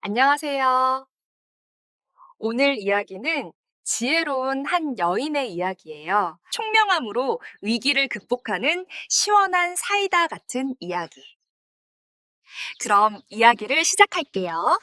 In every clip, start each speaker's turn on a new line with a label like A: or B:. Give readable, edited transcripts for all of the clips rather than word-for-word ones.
A: 안녕하세요. 오늘 이야기는 지혜로운 한 여인의 이야기예요. 총명함으로 위기를 극복하는 시원한 사이다 같은 이야기. 그럼 이야기를 시작할게요.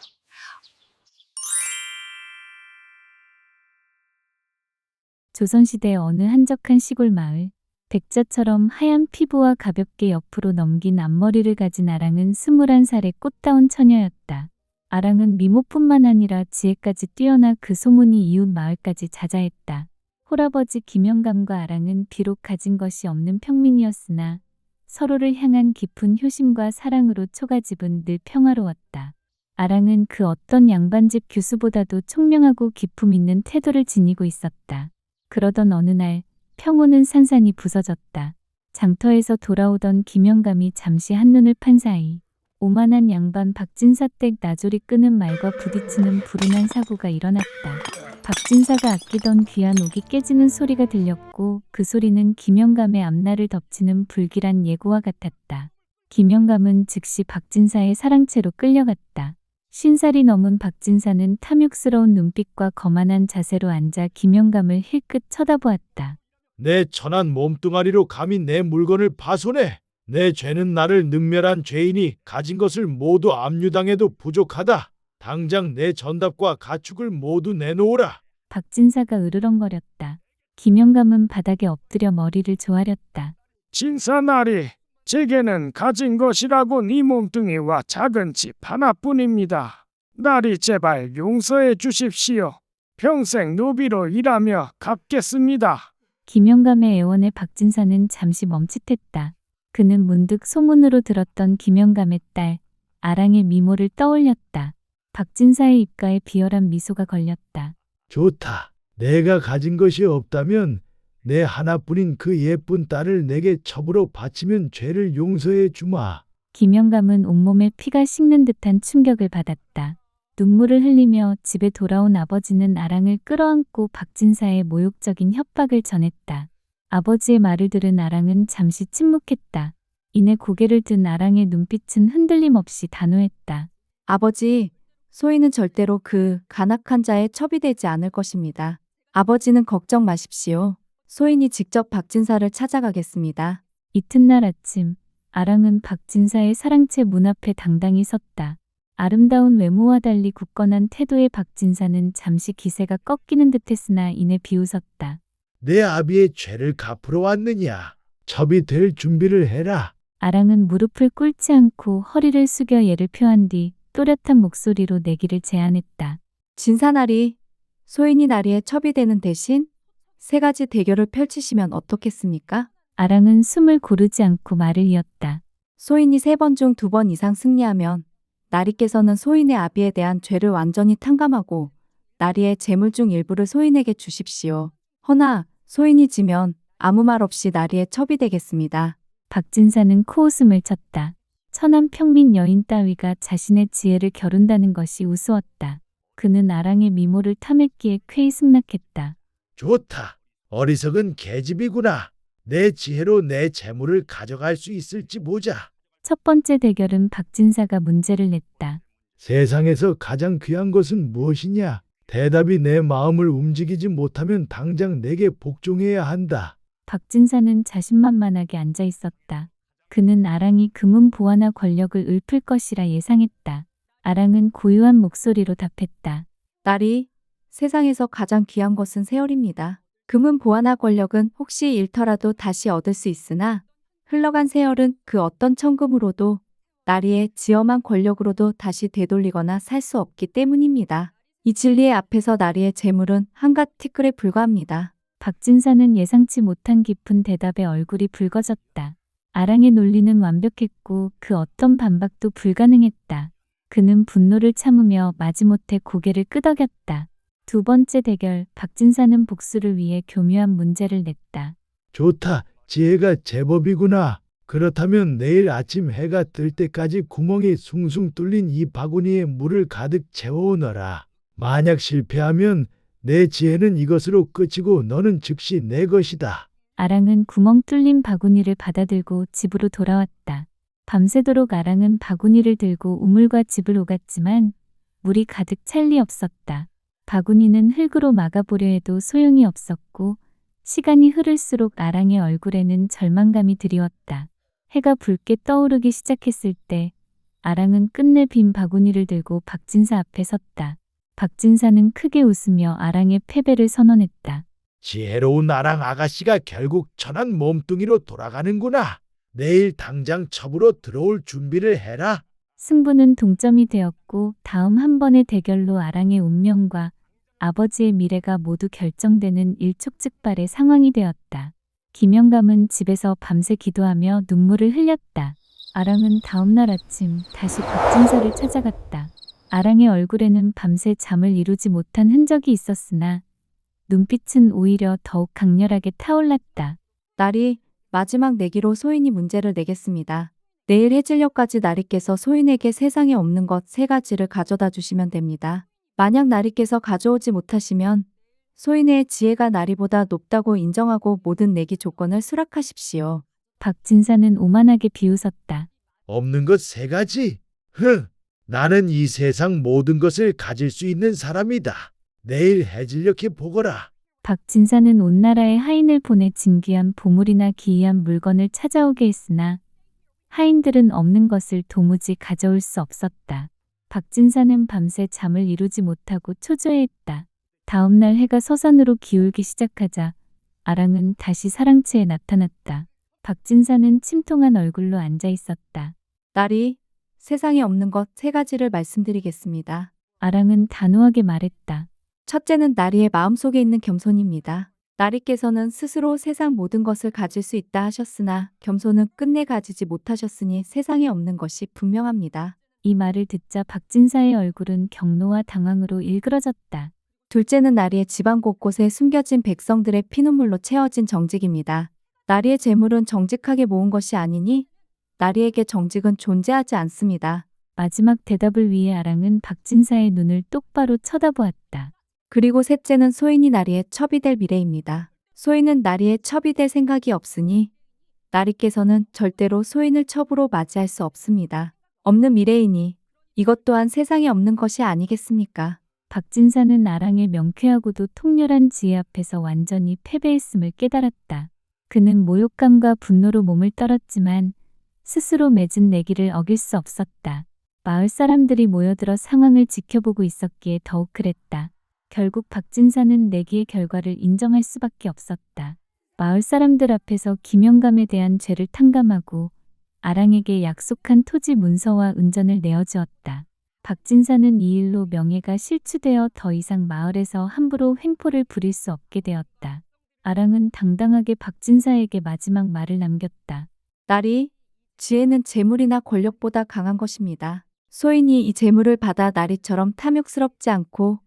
B: 조선시대 어느 한적한 시골 마을. 백자처럼 하얀 피부와 가볍게 옆으로 넘긴 앞머리를 가진 아랑은 21살의 꽃다운 처녀였다. 아랑은 미모뿐만 아니라 지혜까지 뛰어나 그 소문이 이웃 마을까지 자자했다. 홀아버지 김영감과 아랑은 비록 가진 것이 없는 평민이었으나 서로를 향한 깊은 효심과 사랑으로 초가집은 늘 평화로웠다. 아랑은 그 어떤 양반집 교수보다도 총명하고 기품 있는 태도를 지니고 있었다. 그러던 어느 날 평온은 산산이 부서졌다. 장터에서 돌아오던 김영감이 잠시 한눈을 판 사이 오만한 양반 박진사 댁 나조리 끄는 말과 부딪히는 불운한 사고가 일어났다. 박진사가 아끼던 귀한 옥이 깨지는 소리가 들렸고 그 소리는 김영감의 앞날을 덮치는 불길한 예고와 같았다. 김영감은 즉시 박진사의 사랑채로 끌려갔다. 50살이 넘은 박진사는 탐욕스러운 눈빛과 거만한 자세로 앉아 김영감을 힐끗 쳐다보았다.
C: 내 천한 몸뚱아리로 감히 내 물건을 파손해. 내 죄는 나를 능멸한 죄인이 가진 것을 모두 압류당해도 부족하다. 당장 내 전답과 가축을 모두 내놓으라.
B: 박진사가 으르렁거렸다. 김영감은 바닥에 엎드려 머리를 조아렸다.
D: 진사나리, 제게는 가진 것이라고 네 몸뚱이와 작은 집 하나뿐입니다. 나리 제발 용서해 주십시오. 평생 노비로 일하며 갚겠습니다.
B: 김영감의 애원에 박진사는 잠시 멈칫했다. 그는 문득 소문으로 들었던 김영감의 딸 아랑의 미모를 떠올렸다. 박진사의 입가에 비열한 미소가 걸렸다.
C: 좋다. 내가 가진 것이 없다면 내 하나뿐인 그 예쁜 딸을 내게 첩으로 바치면 죄를 용서해 주마.
B: 김영감은 온몸에 피가 식는 듯한 충격을 받았다. 눈물을 흘리며 집에 돌아온 아버지는 아랑을 끌어안고 박진사의 모욕적인 협박을 전했다. 아버지의 말을 들은 아랑은 잠시 침묵했다. 이내 고개를 든 아랑의 눈빛은 흔들림 없이 단호했다.
E: 아버지, 소희는 절대로 그 간악한 자의 첩이 되지 않을 것입니다. 아버지는 걱정 마십시오. 소인이 직접 박진사를 찾아가겠습니다.
B: 이튿날 아침, 아랑은 박진사의 사랑채 문 앞에 당당히 섰다. 아름다운 외모와 달리 굳건한 태도의 박진사는 잠시 기세가 꺾이는 듯했으나 이내 비웃었다.
C: 내 아비의 죄를 갚으러 왔느냐. 첩이 될 준비를 해라.
B: 아랑은 무릎을 꿇지 않고 허리를 숙여 예를 표한 뒤 또렷한 목소리로 내기를 제안했다.
E: 진사나리, 소인이 나리의 첩이 되는 대신 세 가지 대결을 펼치시면 어떻겠습니까?
B: 아랑은 숨을 고르지 않고 말을 이었다.
E: 소인이 3번 중 2번 이상 승리하면 나리께서는 소인의 아비에 대한 죄를 완전히 탕감하고 나리의 재물 중 일부를 소인에게 주십시오. 허나 소인이 지면 아무 말 없이 나리의 첩이 되겠습니다.
B: 박진사는 코웃음을 쳤다. 천한 평민 여인 따위가 자신의 지혜를 겨룬다는 것이 우스웠다. 그는 아랑의 미모를 탐했기에 쾌히 승낙했다.
C: 좋다. 어리석은 계집이구나. 내 지혜로 내 재물을 가져갈 수 있을지 보자.
B: 첫 번째 대결은 박진사가 문제를 냈다.
C: 세상에서 가장 귀한 것은 무엇이냐? 대답이 내 마음을 움직이지 못하면 당장 내게 복종해야 한다.
B: 박진사는 자신만만하게 앉아 있었다. 그는 아랑이 금은 보화나 권력을 읊을 것이라 예상했다. 아랑은 고요한 목소리로 답했다.
E: 나리, 세상에서 가장 귀한 것은 세월입니다. 금은 보화나 권력은 혹시 잃더라도 다시 얻을 수 있으나 흘러간 세월은 그 어떤 천금으로도 나리의 지엄한 권력으로도 다시 되돌리거나 살 수 없기 때문입니다. 이 진리의 앞에서 나리의 재물은 한갓 티끌에 불과합니다.
B: 박진사는 예상치 못한 깊은 대답에 얼굴이 붉어졌다. 아랑의 논리는 완벽했고 그 어떤 반박도 불가능했다. 그는 분노를 참으며 마지못해 고개를 끄덕였다. 두 번째 대결, 박진사는 복수를 위해 교묘한 문제를 냈다.
C: 좋다. 지혜가 제법이구나. 그렇다면 내일 아침 해가 뜰 때까지 구멍이 숭숭 뚫린 이 바구니에 물을 가득 채워오너라. 만약 실패하면 내 지혜는 이것으로 끝이고 너는 즉시 내 것이다.
B: 아랑은 구멍 뚫린 바구니를 받아들고 집으로 돌아왔다. 밤새도록 아랑은 바구니를 들고 우물과 집을 오갔지만 물이 가득 찰 리 없었다. 바구니는 흙으로 막아보려 해도 소용이 없었고 시간이 흐를수록 아랑의 얼굴에는 절망감이 드리웠다. 해가 붉게 떠오르기 시작했을 때 아랑은 끝내 빈 바구니를 들고 박진사 앞에 섰다. 박진사는 크게 웃으며 아랑의 패배를 선언했다.
C: 지혜로운 아랑 아가씨가 결국 천한 몸뚱이로 돌아가는구나. 내일 당장 첩으로 들어올 준비를 해라.
B: 승부는 동점이 되었고 다음 한 번의 대결로 아랑의 운명과 아버지의 미래가 모두 결정되는 일촉즉발의 상황이 되었다. 김영감은 집에서 밤새 기도하며 눈물을 흘렸다. 아랑은 다음날 아침 다시 박진사를 찾아갔다. 아랑의 얼굴에는 밤새 잠을 이루지 못한 흔적이 있었으나 눈빛은 오히려 더욱 강렬하게 타올랐다.
E: 나리, 마지막 내기로 소인이 문제를 내겠습니다. 내일 해질녘까지 나리께서 소인에게 세상에 없는 것 3가지를 가져다 주시면 됩니다. 만약 나리께서 가져오지 못하시면 소인의 지혜가 나리보다 높다고 인정하고 모든 내기 조건을 수락하십시오.
B: 박진사는 오만하게 비웃었다.
C: 없는 것 3가지? 흥! 나는 이 세상 모든 것을 가질 수 있는 사람이다. 내일 해질녘에 보거라.
B: 박진사는 온 나라에 하인을 보내 진귀한 보물이나 기이한 물건을 찾아오게 했으나 하인들은 없는 것을 도무지 가져올 수 없었다. 박진사는 밤새 잠을 이루지 못하고 초조해했다. 다음 날 해가 서산으로 기울기 시작하자 아랑은 다시 사랑채에 나타났다. 박진사는 침통한 얼굴로 앉아 있었다.
E: 나리, 세상에 없는 것 3가지를 말씀드리겠습니다.
B: 아랑은 단호하게 말했다.
E: 첫째는 나리의 마음속에 있는 겸손입니다. 나리께서는 스스로 세상 모든 것을 가질 수 있다 하셨으나 겸손은 끝내 가지지 못하셨으니 세상에 없는 것이 분명합니다.
B: 이 말을 듣자 박진사의 얼굴은 경노와 당황으로 일그러졌다.
E: 둘째는 나리의 집안 곳곳에 숨겨진 백성들의 피눈물로 채워진 정직입니다. 나리의 재물은 정직하게 모은 것이 아니니 나리에게 정직은 존재하지 않습니다.
B: 마지막 대답을 위해 아랑은 박진사의 눈을 똑바로 쳐다보았다.
E: 그리고 셋째는 소인이 나리의 첩이 될 미래입니다. 소인은 나리의 첩이 될 생각이 없으니 나리께서는 절대로 소인을 첩으로 맞이할 수 없습니다. 없는 미래이니 이것 또한 세상에 없는 것이 아니겠습니까?
B: 박진사는 아랑의 명쾌하고도 통렬한 지혜 앞에서 완전히 패배했음을 깨달았다. 그는 모욕감과 분노로 몸을 떨었지만 스스로 맺은 내기를 어길 수 없었다. 마을 사람들이 모여들어 상황을 지켜보고 있었기에 더욱 그랬다. 결국 박진사는 내기의 결과를 인정할 수밖에 없었다. 마을 사람들 앞에서 김영감에 대한 죄를 탕감하고 아랑에게 약속한 토지 문서와 은전을 내어주었다. 박진사는 이 일로 명예가 실추되어 더 이상 마을에서 함부로 횡포를 부릴 수 없게 되었다. 아랑은 당당하게 박진사에게 마지막 말을 남겼다.
E: 나리, 지혜는 재물이나 권력보다 강한 것입니다. 소인이 이 재물을 받아 나리처럼 탐욕스럽지 않고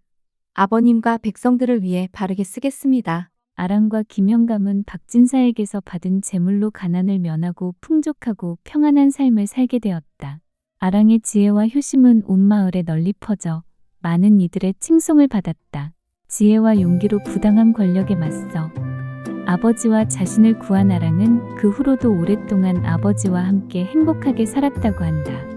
E: 아버님과 백성들을 위해 바르게 쓰겠습니다.
B: 아랑과 김영감은 박진사에게서 받은 재물로 가난을 면하고 풍족하고 평안한 삶을 살게 되었다. 아랑의 지혜와 효심은 온 마을에 널리 퍼져 많은 이들의 칭송을 받았다. 지혜와 용기로 부당한 권력에 맞서 아버지와 자신을 구한 아랑은 그 후로도 오랫동안 아버지와 함께 행복하게 살았다고 한다.